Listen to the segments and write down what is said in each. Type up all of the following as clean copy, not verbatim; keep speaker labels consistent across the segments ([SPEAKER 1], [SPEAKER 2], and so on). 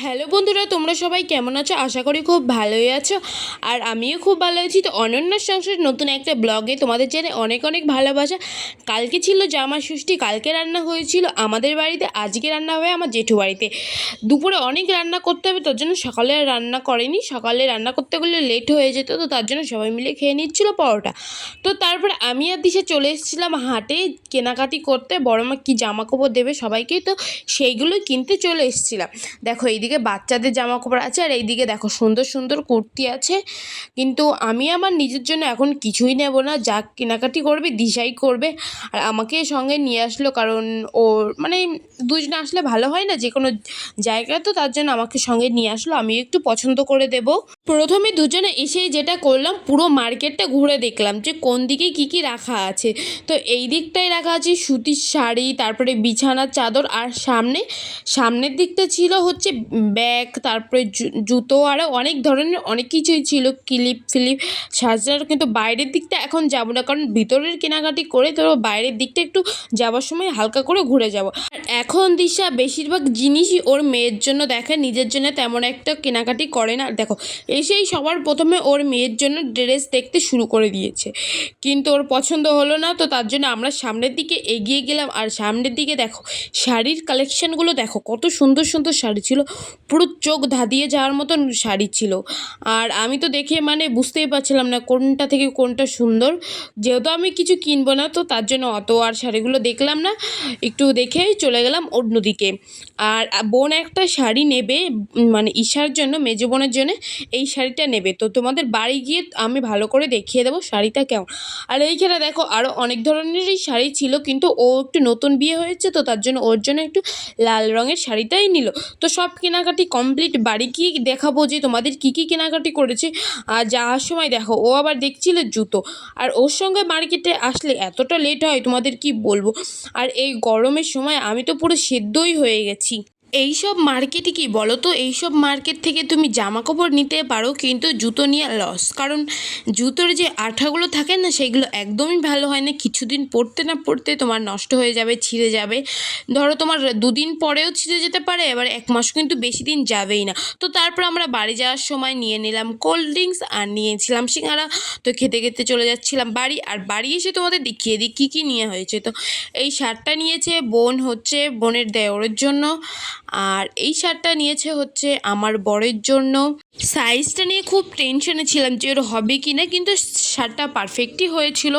[SPEAKER 1] Hello বন্ধুরা, তোমরা সবাই কেমন আছো? আশা করি খুব ভালোই আছো, আর আমিও খুব ভালো আছি। তো অনন্যার সংসারের নতুন একটা ব্লগে তোমাদের জানাই অনেক অনেক ভালোবাসা। কালকে ছিল জামা ষষ্ঠী, কালকে রান্না হয়েছিল আমাদের বাড়িতে, আজকে রান্না হবে আমার জেঠু বাড়িতে। দুপুরে অনেক রান্না করতে হবে, তার জন্য সকালে আর রান্না করেনি। সকালে রান্না করতে গেলে লেট হয়ে যেত, তো তার জন্য সবাই মিলে খেয়ে নিচ্ছিল পরোটা। তো তারপরে আমি আর দিশা চলে এসেছিলাম হাটে কেনাকাটি করতে, বড় মা কী জামা কাপড় দেবে সবাইকে, তো সেইগুলোই কিনতে চলে এসেছিলাম। দেখো এইদিকে বাচ্চাদের জামা কাপড় আছে, আর এইদিকে দেখো সুন্দর সুন্দর কুর্তি আছে। কিন্তু আমি আমার নিজের জন্য এখন কিছুই নেব না, যা কেনাকাটি করবে দিশাই করবে। আর আমাকে সঙ্গে নিয়ে আসলো, কারণ ওর মানে দুজনে আসলে ভালো হয় না যে কোনো জায়গায়, তো তার জন্য আমাকে সঙ্গে নিয়ে আসলো, আমি একটু পছন্দ করে দেব। প্রথমে দুজনে এসেই যেটা করলাম, পুরো মার্কেটটা ঘুরে দেখলাম যে কোন দিকে কি কি রাখা আছে। তো এই দিকটায় রাখা আছে সুতির শাড়ি, তারপরে বিছানার চাদর, আর সামনের দিকটা ছিল হচ্ছে ব্যাগ, তারপরে জুতো, আরও অনেক ধরনের অনেক কিছুই ছিল, ক্লিপ ফিলিপ সাজার। কিন্তু বাইরের দিকটা এখন যাব না, কারণ ভিতরের কেনাকাটি করে তো বাইরের দিকটা একটু যাওয়ার সময় হালকা করে ঘুরে যাব। আর এখন দিশা বেশিরভাগ জিনিসই ওর মেয়ের জন্য দেখে, নিজের জন্য তেমন একটা কেনাকাটি করে না। দেখো এসেই সবার প্রথমে ওর মেয়ের জন্য ড্রেস দেখতে শুরু করে দিয়েছে, কিন্তু ওর পছন্দ হলো না। তো তার জন্য আমরা সামনের দিকে এগিয়ে গেলাম, আর সামনের দিকে দেখো শাড়ির কালেকশানগুলো দেখো, কত সুন্দর সুন্দর শাড়ি ছিল, পুরো চোখ ধাঁধিয়ে যাওয়ার মতন শাড়ি ছিল। আর আমি তো দেখে মানে বুঝতেই পারছিলাম না কোনটা থেকে কোনটা সুন্দর, যেহেতু আমি কিছু কিনবো না, তো তার জন্য অত আর শাড়িগুলো দেখলাম না, একটু দেখেই চলে গেলাম অন্যদিকে। আর বোন একটা শাড়ি নেবে, মানে ঈশার জন্য, মেজো বোনের জন্য এই শাড়িটা নেবে। তো তোমাদের বাড়ি গিয়ে আমি ভালো করে দেখিয়ে দেবো শাড়িটা কেমন। আর এইখানে দেখো আরও অনেক ধরনেরই শাড়ি ছিল, কিন্তু ও একটু নতুন বিয়ে হয়েছে, তো তার জন্য ওর জন্য একটু লাল রঙের শাড়িটাই নিল। তো সব কেনাকাটি কমপ্লিট, বাড়ি গিয়ে দেখাবো যে তোমাদের কী কী কেনাকাটি করেছে। আর যাওয়ার সময় দেখো ও আবার দেখছিল জুতো, আর ওর সঙ্গে মার্কেটে আসলে এতটা লেট হয় তোমাদের কি বলবো। আর এই গরমের সময় আমি তো পুরো সেদ্ধই হয়ে গেছি। এইসব মার্কেটে কি বলো তো, এইসব মার্কেট থেকে তুমি জামা কাপড় নিতে পারো, কিন্তু জুতো নিয়ে লস। কারণ জুতোর যে আঠাগুলো থাকে না, সেগুলো একদমই ভালো হয় না, কিছুদিন পরতে না পরতে তোমার নষ্ট হয়ে যাবে, ছিঁড়ে যাবে। ধরো তোমার দুদিন পরেও ছিঁড়ে যেতে পারে, এবার এক মাস কিন্তু বেশি দিন যাবেই না। তো তারপর আমরা বাড়ি যাওয়ার সময় নিয়ে নিলাম কোল্ড ড্রিঙ্কস, আর নিয়েছিলাম সিঙ্গারা। তো খেতে খেতে চলে যাচ্ছিলাম বাড়ি, আর বাড়ি এসে তোমাদের দেখিয়ে দিই কী কী নিয়ে হয়েছে। তো এই শার্টটা নিয়েছে বোন, হচ্ছে বোনের দেওরের জন্য। আর এই শার্টটা নিয়েছে হচ্ছে আমার বরের জন্য। সাইজটা নিয়ে খুব টেনশনে ছিলাম যে ওর হবে কি না, কিন্তু শার্টটা পারফেক্টই হয়েছিল।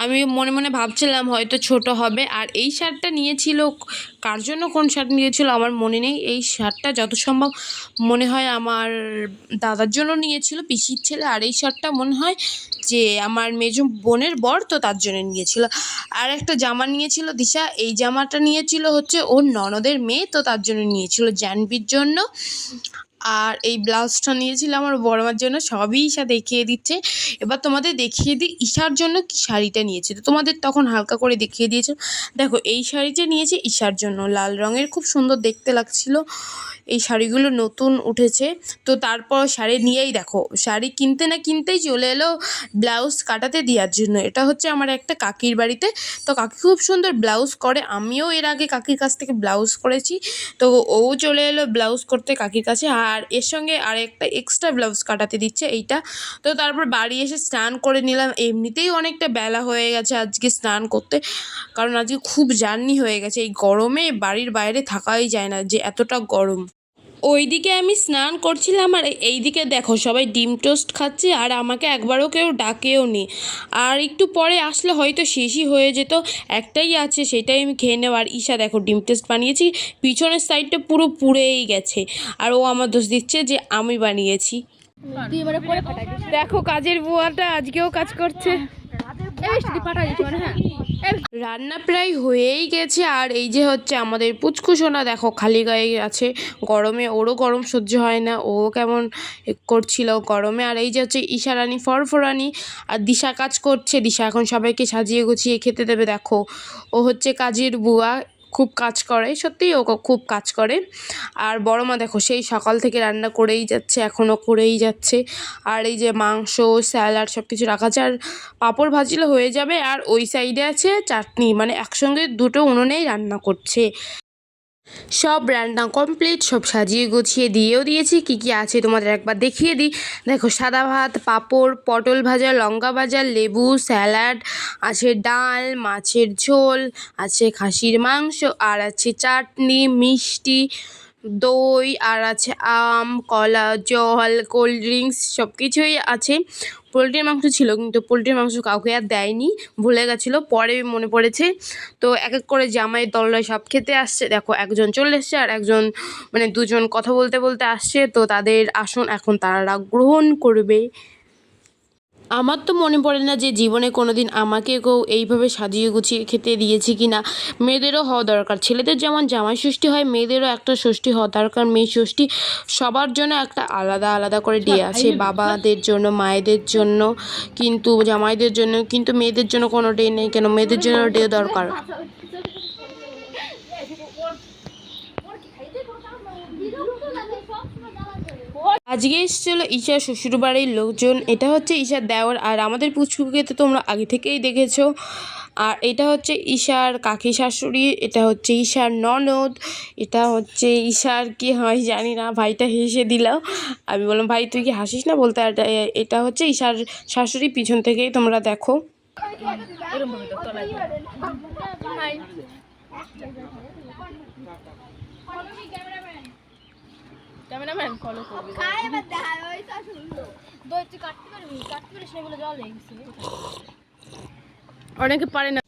[SPEAKER 1] আমি মনে মনে ভাবছিলাম হয়তো ছোট হবে। আর এই শার্টটা নিয়েছিল, কার জন্য কোন শার্ট নিয়েছিল আমার মনে নেই। এই শার্টটা যত সম্ভব মনে হয় আমার দাদার জন্য নিয়েছিল, পিসির ছেলে। আর এই শার্টটা মনে হয় যে আমার মেজো বোনের বর, তো তার জন্য নিয়েছিল। আর একটা জামা নিয়েছিল দিশা, এই জামাটা নিয়েছিল হচ্ছে ওর ননদের মেয়ে, তো তার জন্য নিয়েছিল জাহ্নবীর জন্য। আর এই ব্লাউজটা নিয়েছিল আমার বড়মার জন্য। সবই ঈশা দেখিয়ে দিচ্ছে। এবার তোমাদের দেখিয়ে দিই ঈশার জন্য কি শাড়িটা নিয়েছে। তো তোমাদের তখন হালকা করে দেখিয়ে দিয়েছে। দেখো এই শাড়িটা নিয়েছে ঈশার জন্য, লাল রঙের, খুব সুন্দর দেখতে লাগছিল। এই শাড়িগুলো নতুন উঠেছে। তো তারপর শাড়ি নিয়েই দেখো, শাড়ি কিনতে না কিনতেই চলে এলো ব্লাউজ কাটাতে দেওয়ার জন্য। এটা হচ্ছে আমার একটা কাকির বাড়িতে, তো কাকি খুব সুন্দর ব্লাউজ করে। আমিও এর আগে কাকির কাছ থেকে ব্লাউজ করেছি, তো ও চলে এলো ব্লাউজ করতে কাকির কাছে। আর এর সঙ্গে আর একটা এক্সট্রা ব্লাউজ কাটাতে দিচ্ছে এইটা। তো তারপর বাড়ি এসে স্নান করে নিলাম। এমনিতেই অনেকটা বেলা হয়ে গেছে আজকে স্নান করতে, কারণ আজকে খুব জার্নি হয়ে গেছে। এই গরমে বাড়ির বাইরে থাকাই যায় না, যে এতটা গরম। ওইদিকে আমি স্নান করছিলাম, আর এইদিকে দেখো সবাই ডিম টোস্ট খাচ্ছে, আর আমাকে একবারও কেউ ডাকেও নি। আর একটু পরে আসলে হয়তো শেষই হয়ে যেত, একটাই আছে সেটাই আমি খেয়ে নেব। আর ঈশা দেখো ডিম টোস্ট বানিয়েছি, পিছনের সাইডটা পুরো পুড়েই গেছে, আর ও আমার দোষ দিচ্ছে যে আমি বানিয়েছি। দেখো কাজের বুয়াটা আজকেও কাজ করছে। রান্না প্রায় হয়েই গেছে। আর এই যে হচ্ছে আমাদের পুচকু সোনা, দেখো খালি গায়ে আছে, গরমে ওরও গরম সহ্য হয় না, ও কেমন করছিল গরমে। আর এই যে হচ্ছে ঈশারানী ফরফরানি, আর দিশা কাজ করছে। দিশা এখন সবাইকে সাজিয়ে গুছিয়ে খেতে দেবে। দেখো ও হচ্ছে কাজের বুয়া, খুব কাজ করে, সত্যিই ও খুব কাজ করে। আর বড় মা দেখো সেই সকাল থেকে রান্না করেই যাচ্ছে, এখনও করেই যাচ্ছে। আর এই যে মাংস, স্যালাড সব কিছু রাখা আছে, আর পাঁপড় ভাজলে হয়ে যাবে। আর ওই সাইডে আছে চাটনি, মানে একসঙ্গে দুটো উনুনেই রান্না করছে। সব রান্না কমপ্লিট, সব সাজিয়ে গুছিয়ে দিয়েও দিয়েছি। কী কী আছে তোমাদের একবার দেখিয়ে দিই। দেখো সাদা ভাত, পাঁপড়, পটল ভাজা, লঙ্কা ভাজা, লেবু, স্যালাড, আছে ডাল, মাছের ঝোল, আছে খাসির মাংস, আর আছে চাটনি, মিষ্টি, দই, আর আছে আম, কলা, জল, কোল্ড ড্রিঙ্কস সব কিছুই আছে। পোলট্রির মাংস ছিল, কিন্তু পোলট্রির মাংস কাউকে আর দেয়নি, ভুলে গেছিলো, পরে মনে পড়েছে। তো এক এক করে জামাইয়ের দলরা সব খেতে আসছে। দেখো একজন চলে এসছে, আর একজন মানে দুজন কথা বলতে বলতে আসছে। তো তাদের আসন এখন তারা গ্রহণ করবে। আমার তো মনে পড়ে না যে জীবনে কোনো দিন আমাকে কেউ এইভাবে সাজিয়ে গুছিয়ে খেতে দিয়েছে কি না। মেয়েদেরও হওয়া দরকার, ছেলেদের যেমন জামাই ষষ্ঠী হয়, মেয়েদেরও একটা ষষ্ঠী হওয়া দরকার, মেয়ে ষষ্ঠী। সবার জন্য একটা আলাদা আলাদা করে ডে আছে, বাবাদের জন্য, মায়েদের জন্য, কিন্তু জামাইদের জন্য, কিন্তু মেয়েদের জন্য কোনো ডে নেই। কেন? মেয়েদের জন্য ডে দরকার। আজকে এসেছিল ঈশার শ্বশুরবাড়ির লোকজন। এটা হচ্ছে ঈশার দেওর, আর আমাদের পুচকুকে তো তোমরা আগে থেকেই দেখেছো। আর এটা হচ্ছে ঈশার কাকি শাশুড়ি, এটা হচ্ছে ঈশার ননদ, এটা হচ্ছে ঈশার কি হয় জানি না, ভাইটা হেসে দিল। আমি বললাম ভাই তুই কি হাসিস না বলতে। আর এটা হচ্ছে ঈশার শাশুড়ি, পিছন থেকেই তোমরা দেখো। ক্যামেরাম্যান ফলো করবে। অনেকে পারে না।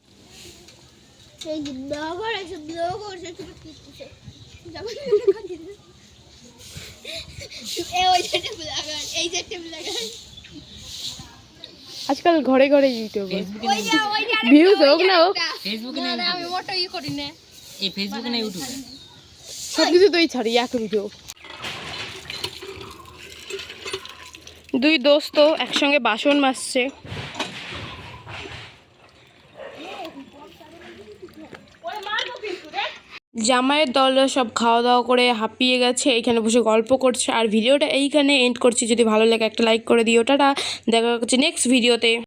[SPEAKER 1] আজকাল ঘরে ঘরে ইউটিউবে ভিউজ হোক না হোক, ফেসবুকে না, আমি মোটো ই করি না, এই ফেসবুকে না ইউটিউবে সব কিছু তুই ছাড়ি এক ভিডিও। দুই দোস্ত একসঙ্গে বাসন মাজছে। জামাইয়ের দলরা সব খাওয়া দাওয়া করে হাঁপিয়ে গেছে, এখানে বসে গল্প করছে। আর ভিডিওটা এইখানে এন্ড করছি। যদি ভালো লাগে একটা লাইক করে দিও। টাটা, দেখা হচ্ছে নেক্সট ভিডিওতে।